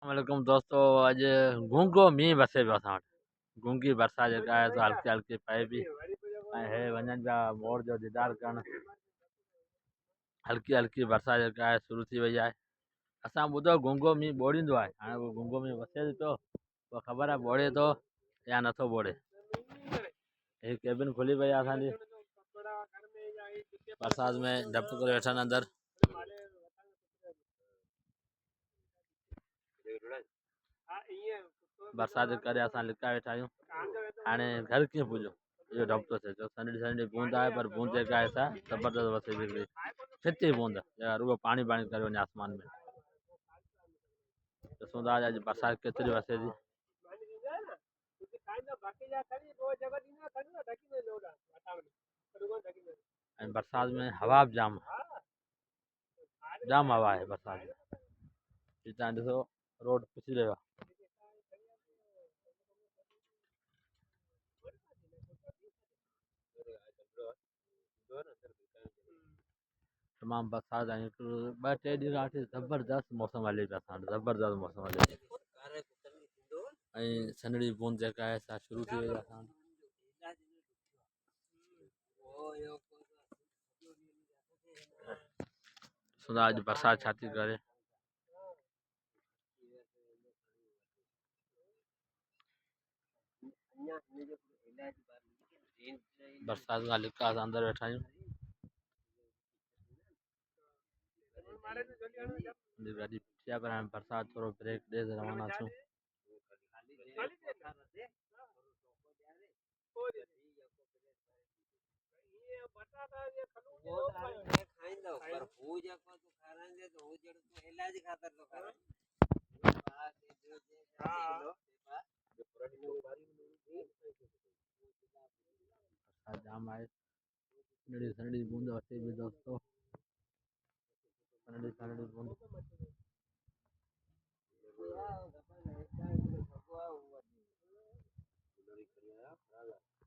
वालेकुम दोस्तों। अॼु गूंगो मींहुं वसे पियो असां वटि। गूंगी बरसाति जेका आहे सो हल्की हल्की पए पई ऐं हे वञनि पिया मोर जो दीदार करणु। हल्की हल्की बरसाति जेका आहे शुरू थी वई आहे। असां ॿुधो गूंगो मींहुं ॿोड़ींदो आहे। हाणे उहो गूंगो मींहुं वसे पियो, उहा ख़बर आहे ॿोड़े थो या नथो ॿोड़े। हे केबिन खुली पई आहे असांजी, बरसाति में डपु करे वेठा आहिनि अंदरि। बरसाति जे करे असां लिका वेठा आहियूं। हाणे घर कीअं पुॼो इहो डपु थो थिए। सन्हड़ी सन्हड़ी बूंद आहे, पर बूंद जेका आहे सा ज़बरदस्त वसे थी हिकिड़ी छिटी बूंद, रुॻो पाणी पाणी करे वञे आसमान में। ॾिसूं था अॼु बरसाति केतिरी वसे थी। ऐं बरसाति में हवा बि जाम जाम हवा आहे बरसाति में। हितां ॾिसो रोड पुसी रहियो आहे। तमामु बरसाति ऐं ॿ टे ॾींहं खां वठी ज़बरदस्त मौसम हले पियो असां वटि, ज़बरदस्त मौसम हले पियो। ऐं सन्हड़ी बूंद जेका आहे सा शुरू थी वई आहे असां वटि। ॾिसूं था अॼु बरसाति छा थी करे। बरसाति खां लिका असां अंदरि वेठा आहियूं। गाॾी पुठियां पर हाणे बरसाति थोरो ब्रेक ॾे त रवाना थियूं। बरसाति जाम आहे, सन्हड़ी सन्हड़ी बूंद वसे पई दोस्तों, सन्हड़ी सन्हड़ी बूंद।